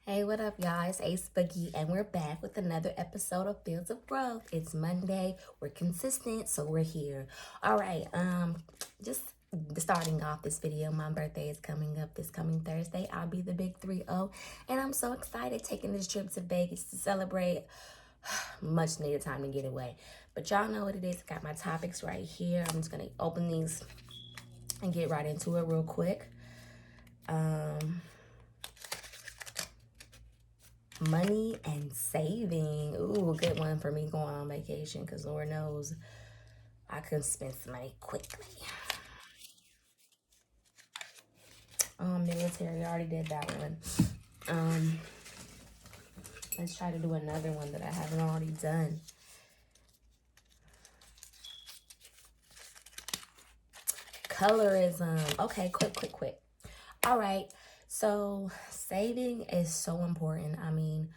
Hey, what up, y'all? It's Ace Boogie, and we're back with another episode of Fields of Growth. It's Monday. We're consistent, so we're here. All right. Just starting off this video. My birthday is coming up this coming Thursday. I'll be the big 3-0, and I'm so excited taking this trip to Vegas to celebrate. Much needed time to get away, but y'all know what it is. I got my topics right here. I'm just gonna open these and get right into it real quick. Money and saving. Ooh, good one for me going on vacation, because Lord knows I can spend some money quickly. Military, I already did that one. Let's try to do another one that I haven't already done. Colorism. Okay, quick. All right, so saving is so important. I mean,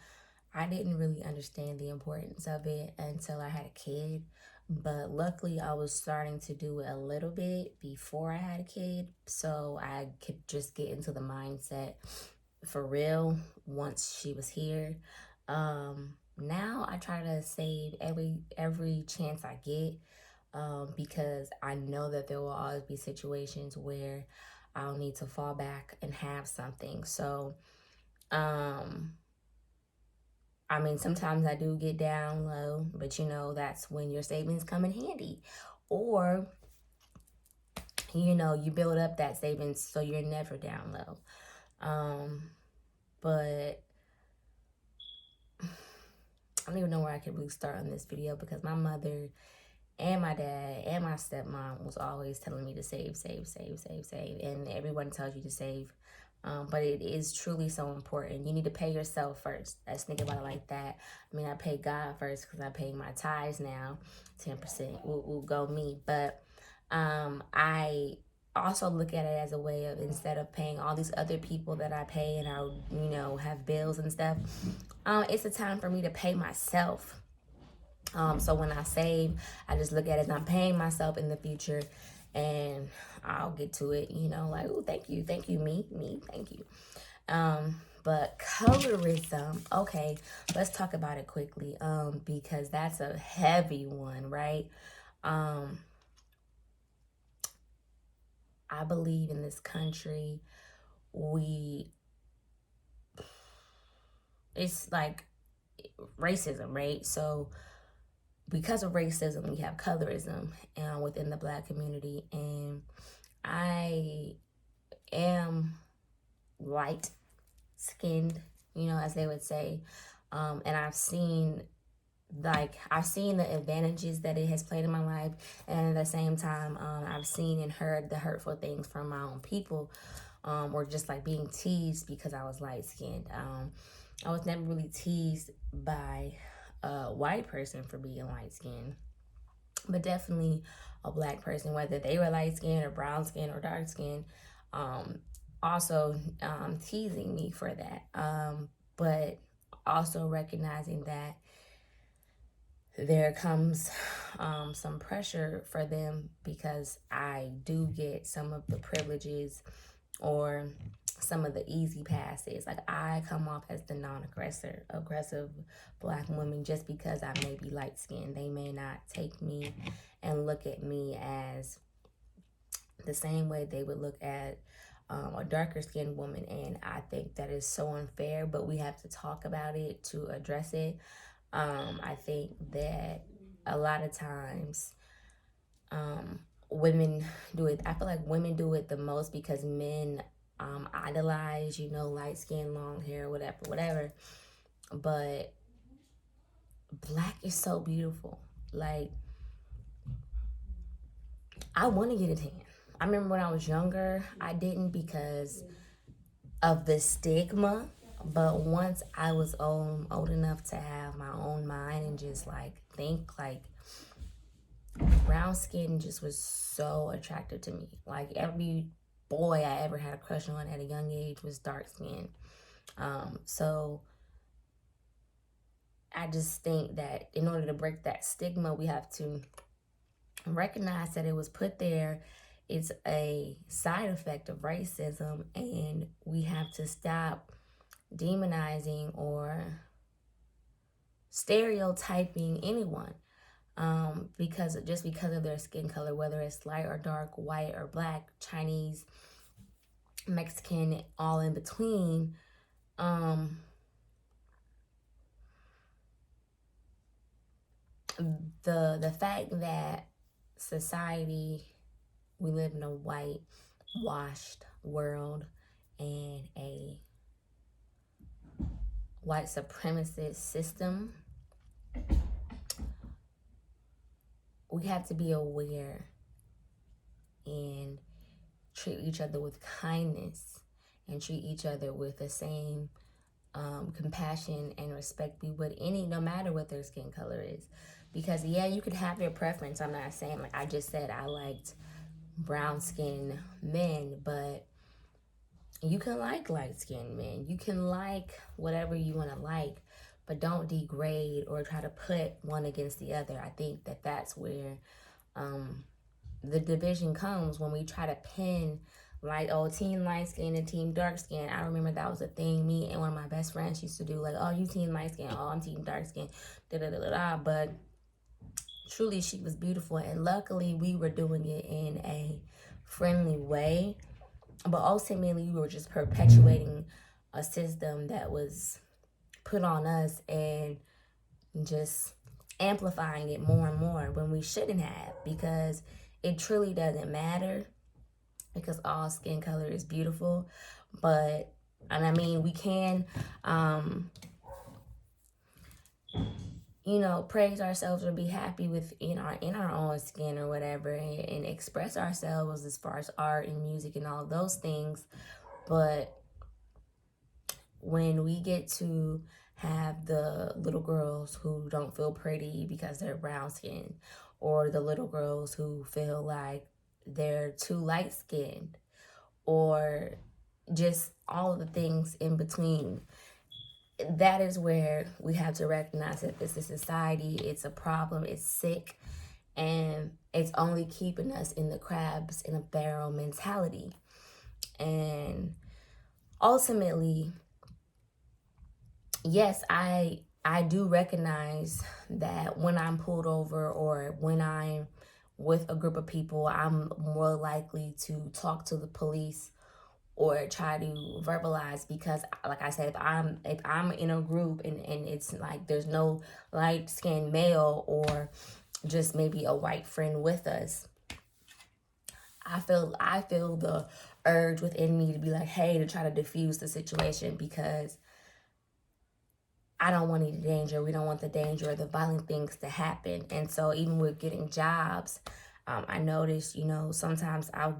I didn't really understand the importance of it until I had a kid. But luckily, I was starting to do it a little bit before I had a kid. So I could just get into the mindset for real once she was here. Now I try to save every chance I get, because I know that there will always be situations where I'll need to fall back and have something. So, I mean, sometimes I do get down low, but you know, that's when your savings come in handy. Or, you know, you build up that savings so you're never down low. But I don't even know where I could really start on this video, because my mother and my dad and my stepmom was always telling me to save. And everyone tells you to save. But it is truly so important. You need to pay yourself first. Let's think about it like that. I mean, I pay God first because I pay my tithes now. 10% will go me. But I also look at it as a way of, instead of paying all these other people that I pay and I, you know, have bills and stuff, it's a time for me to pay myself. So when I save, I just look at it as I'm paying myself in the future, and I'll get to it, you know, like, oh, thank you, me, thank you. But colorism, okay, let's talk about it quickly, because that's a heavy one, right? I believe in this country, it's like racism, right? So because of racism, we have colorism within the Black community, and I am light skinned, you know, as they would say, and I've seen the advantages that it has played in my life, and at the same time, I've seen and heard the hurtful things from my own people, or just like being teased because I was light skinned. I was never really teased by a white person for being light skinned, but definitely a Black person, whether they were light skinned or brown skinned or dark skinned, also teasing me for that. But also recognizing that there comes some pressure for them, because I do get some of the privileges or some of the easy passes. Like, I come off as the aggressive Black woman just because I may be light skinned. They may not take me and look at me as the same way they would look at a darker skinned woman. And I think that is so unfair, but we have to talk about it to address it. I think that a lot of times women do it. I feel like women do it the most because men idolize, you know, light skin, long hair, whatever. But Black is so beautiful. Like, I want to get a tan. I remember when I was younger, I didn't because of the stigma. But once I was old enough to have my own mind and just like think, like, brown skin just was so attractive to me. Like, every boy I ever had a crush on at a young age was dark skin. So I just think that in order to break that stigma, we have to recognize that it was put there. It's a side effect of racism, and we have to stop demonizing or stereotyping anyone because of their skin color, whether it's light or dark, white or black, Chinese, Mexican, all in between. The fact that society, we live in a whitewashed world and a white supremacist system, we have to be aware and treat each other with kindness and treat each other with the same compassion and respect we would no matter what their skin color is. Because yeah, you could have your preference. I'm not saying, like I just said, I liked brown skinned men, but you can like light skinned men. You can like whatever you want to like, but don't degrade or try to put one against the other. I think that that's where the division comes, when we try to pin like, oh, team light skin and team dark skin. I remember that was a thing me and one of my best friends used to do, like, oh, you team light skin, oh, I'm team dark skin, da-da-da-da-da. But truly, she was beautiful, and luckily we were doing it in a friendly way. But ultimately, we were just perpetuating a system that was put on us and just amplifying it more and more when we shouldn't have, because it truly doesn't matter, because all skin color is beautiful. But, and I mean, we can, you know, praise ourselves or be happy with in our own skin or whatever, and express ourselves as far as art and music and all those things. But when we get to have the little girls who don't feel pretty because they're brown skinned, or the little girls who feel like they're too light skinned, or just all of the things in between, that is where we have to recognize that it's a society, it's a problem, it's sick, and it's only keeping us in the crabs in a barrel mentality. And ultimately, yes, I do recognize that when I'm pulled over or when I'm with a group of people, I'm more likely to talk to the police or try to verbalize, because like I said, if I'm in a group and it's like there's no light-skinned male or just maybe a white friend with us, I feel the urge within me to be like, hey, to try to diffuse the situation, because I don't want any danger. We don't want the danger or the violent things to happen. And so even with getting jobs, I noticed, you know, sometimes I'll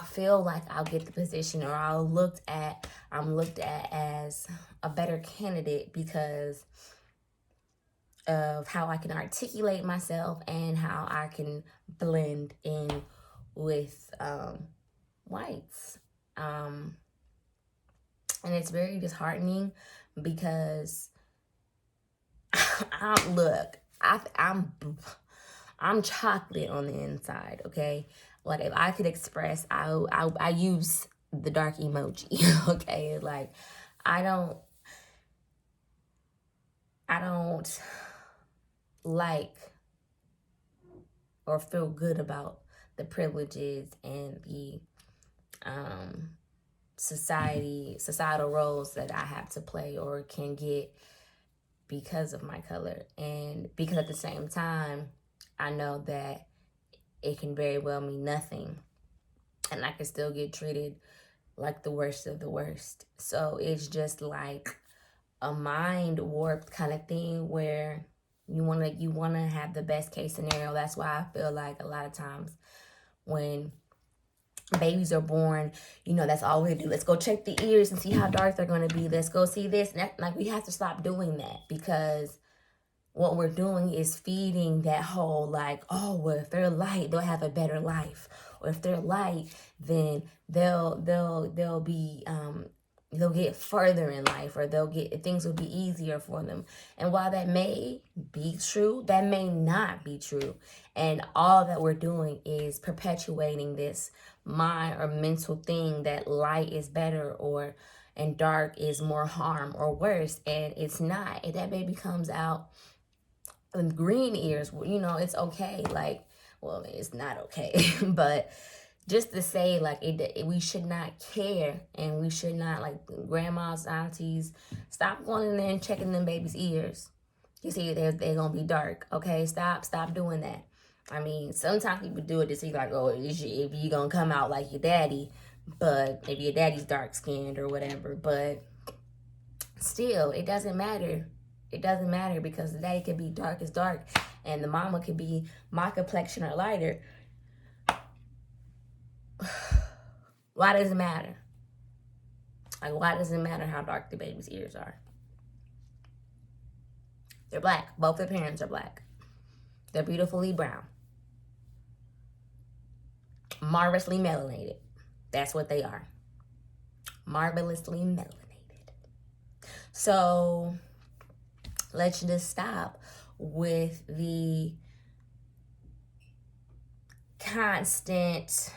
feel like I'll get the position, or I'm looked at as a better candidate because of how I can articulate myself and how I can blend in with whites. And it's very disheartening, because I'm chocolate on the inside, okay? Like, if I could express, I use the dark emoji, okay? Like, I don't like or feel good about the privileges and the societal roles that I have to play or can get because of my color. And because at the same time, I know that it can very well mean nothing, and I can still get treated like the worst of the worst. So it's just like a mind warped kind of thing where you want to have the best case scenario. That's why I feel like a lot of times when babies are born, you know, that's all we do. Let's go check the ears and see how dark they're going to be. Let's go see this. Like, we have to stop doing that, because what we're doing is feeding that whole, like, oh, well, if they're light, they'll have a better life. Or if they're light, then they'll be, they'll get further in life, or things will be easier for them. And while that may be true, that may not be true. And all that we're doing is perpetuating this mind or mental thing that light is better, or and dark is more harm or worse, and it's not. If that baby comes out with green ears, you know, it's okay. Like, well, it's not okay, but just to say, like, we should not care, and we should not, like, grandmas, aunties, stop going in there and checking them babies' ears. You see, they're gonna be dark. Okay, stop doing that. I mean, sometimes people do it to see, like, oh, if you gonna come out like your daddy, but if your daddy's dark skinned or whatever. But still, it doesn't matter. It doesn't matter, because the daddy could be dark as dark, and the mama could be my complexion or lighter. Why does it matter? Like, why does it matter how dark the baby's ears are? They're black. Both their parents are black. They're beautifully brown. Marvelously melanated. That's what they are. Marvelously melanated. So let's just stop with the constant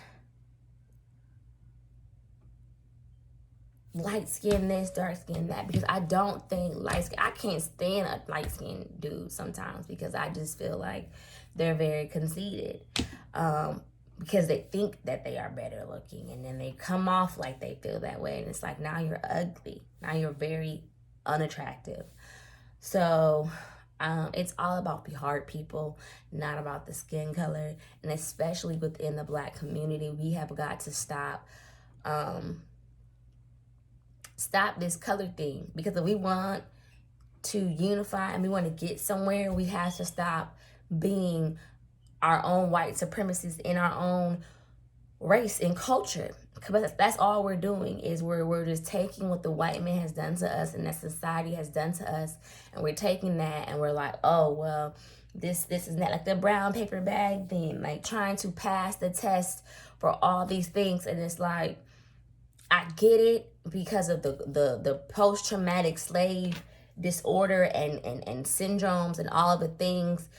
light skin this, dark skin that, because I don't think I can't stand a light skin dude sometimes, because I just feel like they're very conceited, because they think that they are better looking, and then they come off like they feel that way, and it's like, now you're ugly, now you're very unattractive. So it's all about the heart, people, not about the skin color. And especially within the Black community, we have got to stop this color thing, because if we want to unify and we want to get somewhere, we have to stop being our own white supremacists in our own race and culture. Because that's all we're doing, is we're just taking what the white man has done to us and that society has done to us, and we're taking that and we're like, oh, well, this is not, like the brown paper bag thing, like trying to pass the test for all these things. And it's like, I get it, because of the post-traumatic slave disorder and syndromes and all of the things.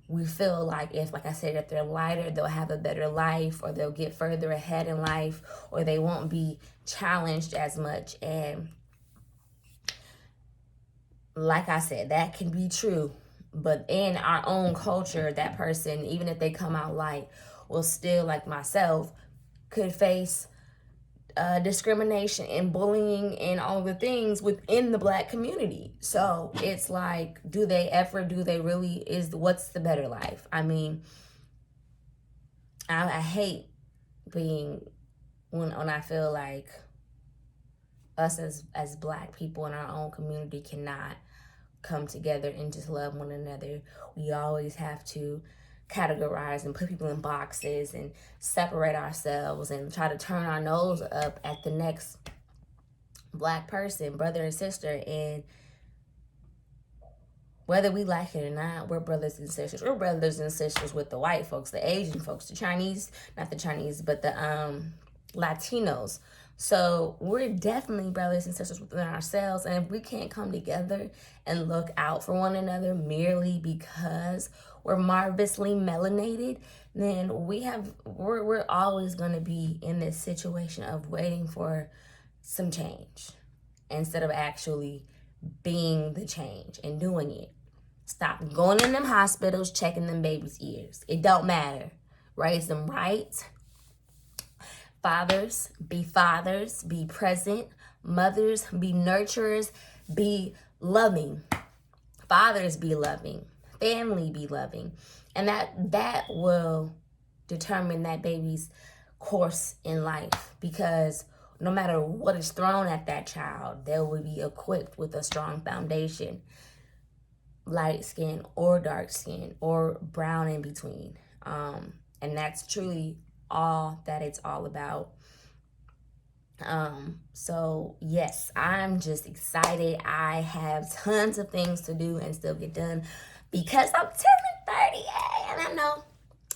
We feel like, if, like I said, if they're lighter, they'll have a better life, or they'll get further ahead in life, or they won't be challenged as much. And like I said, that can be true. But in our own culture, that person, even if they come out light, will still, like myself, could face discrimination and bullying and all the things within the Black community. So it's like, do they really, what's the better life? I mean, I hate being, when I feel like us as Black people in our own community cannot come together and just love one another. We always have to categorize and put people in boxes and separate ourselves and try to turn our nose up at the next Black person, brother and sister. And whether we like it or not, we're brothers and sisters. We're brothers and sisters with the white folks, the Asian folks, the Chinese, not the Chinese, but the Latinos. So we're definitely brothers and sisters within ourselves. And if we can't come together and look out for one another merely because we're marvelously melanated, then we're always going to be in this situation of waiting for some change instead of actually being the change and doing it. Stop going in them hospitals, checking them babies' ears. It don't matter. Raise them right. Fathers, be present. Mothers, be nurturers, be loving. Fathers, be loving. Family, be loving. And that will determine that baby's course in life, because no matter what is thrown at that child, they will be equipped with a strong foundation, light skin or dark skin or brown in between. And that's truly all that it's all about. So yes, I'm just excited. I have tons of things to do and still get done, because I'm turning 30, and I know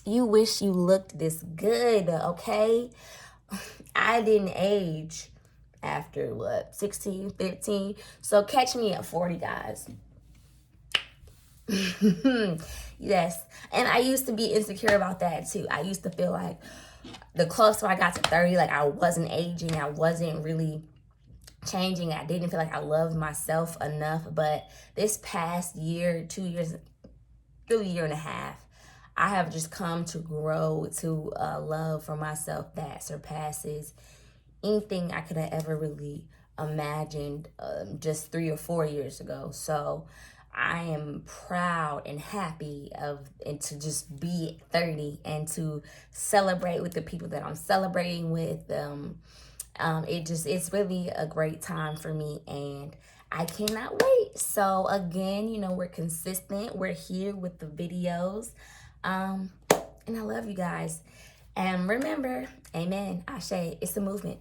you wish you looked this good, okay? I didn't age after 16, 15. So catch me at 40, guys. Yes. And I used to be insecure about that too. I used to feel like the closer I got to 30, like I wasn't aging. I wasn't really changing. I didn't feel like I loved myself enough. But this past year, 2 years, through a year and a half, I have just come to grow to a love for myself that surpasses anything I could have ever really imagined just 3 or 4 years ago. So I am proud and happy and to just be 30 and to celebrate with the people that I'm celebrating with. It's really a great time for me, and I cannot wait. So again, we're consistent. We're here with the videos. And I love you guys. And remember, amen, Ashe, it's a movement.